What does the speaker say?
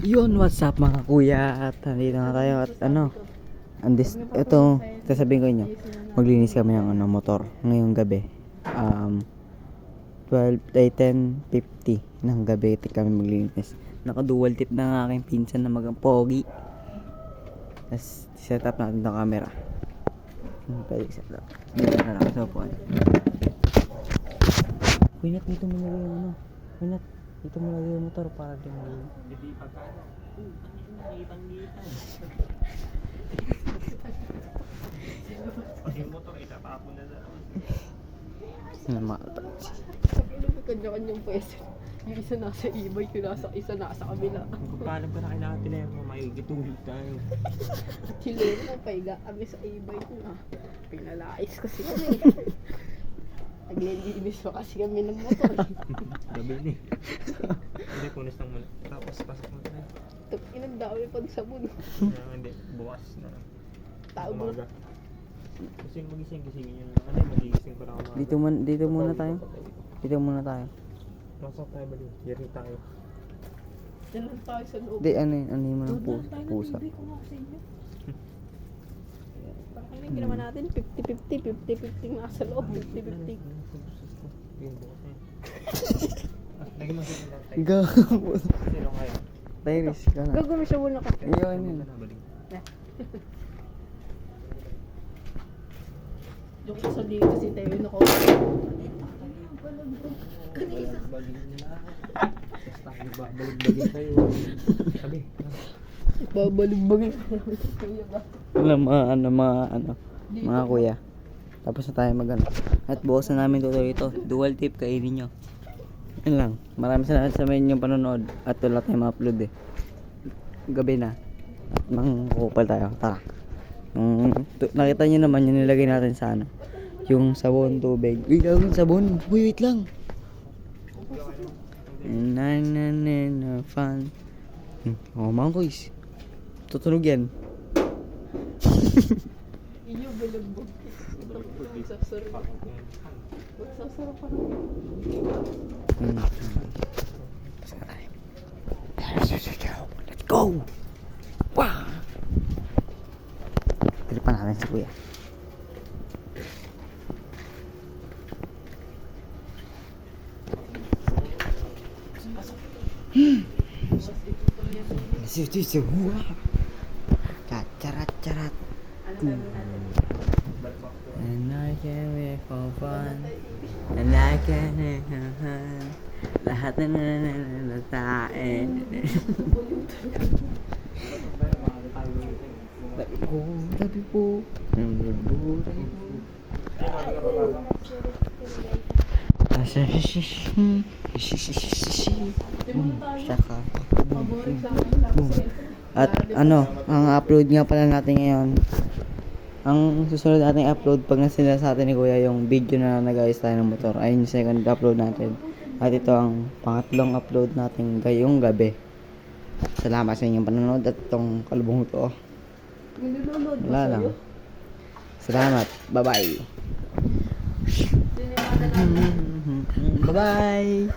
Yun, what's up mga kuya? At nandito na tayo at ito, sasabihin ko inyo, maglinis kami ng motor ngayong gabi. 10:50 ng gabi kami maglinis. Naka-dual tip na ang aking pinsan na pogi. Tapos, set up natin ng camera. Pwede set up. Dito na lang sa upuan. Winat, dito mo nilagay yung Winat, dito mo nilagay yung motor para di mo hindi pagkano. Pag yung motor itatapon na lang. Kanya-kanyang pwesto. Yung isa nasa e-bike, yung isa nasa kabila. Paano ba na kailangan tinemo? Maigitulog tayo. Chileno na paiga kami sa e-bike na. Pinalais kasi kami. Naglilinis pa kasi kami ng motor. Gabi ni. Hindi, punas lang muna. Tapos pasok mo tayo. Inang dami pag sabon. Hindi, bukas na lang. Tao mo. Kasi magising-gisingin yun. Magigising ko na ako. Dito muna tayo. Dito muna tayo. Masok tayo ba dito? Yari tayo. Diyan lang tayo sa loob. Di, ano yung mga pusa? Libre ko nga sa inyo. Parang yung ginawa natin, 50-50, 50-50 nga sa loob, 50-50. Lagi mo sila lang tayo. Gago. Sino kayo? Tyrese ka na. Gagawin siya muna ka. Iyon yun. Yung isa dito si Teo na ko. Babalik-bagin tayo. Sabi. Babalik-bagin. Mga kuya. Tapos na tayo magano. At bukas na namin tuloy ito. Dual tip, kainin nyo. Yun lang. Maraming salamat sa inyong panonood. At wala tayong ma-upload eh. Gabi na. At mangkukupal tayo. Tara. Nakita nyo naman yung nilagay natin sa yung sabon, tubig. Uy, gawin sabon. Uy, wait lang. Fun. Oh, mga kuys. Tutunog yan. Iyo, balagbog. Magsasarap. Magsasarap pa rin. Let's go! Wow! Tilipan natin si kuya. Carat. And I can wait for fun. And I can lahat na nanatain. Tabi po. At ang upload nga pala natin ngayon. Ang susunod nating upload pag nasila sa atin ni Kuya yung video na nag-ayos tayo ng motor. Ayun yung second upload natin. At ito ang pangatlong upload natin ngayong gabi. Salamat sa inyong panonood at itong kalbong ito. Wala lang. Salamat. Bye-bye. Bye-bye.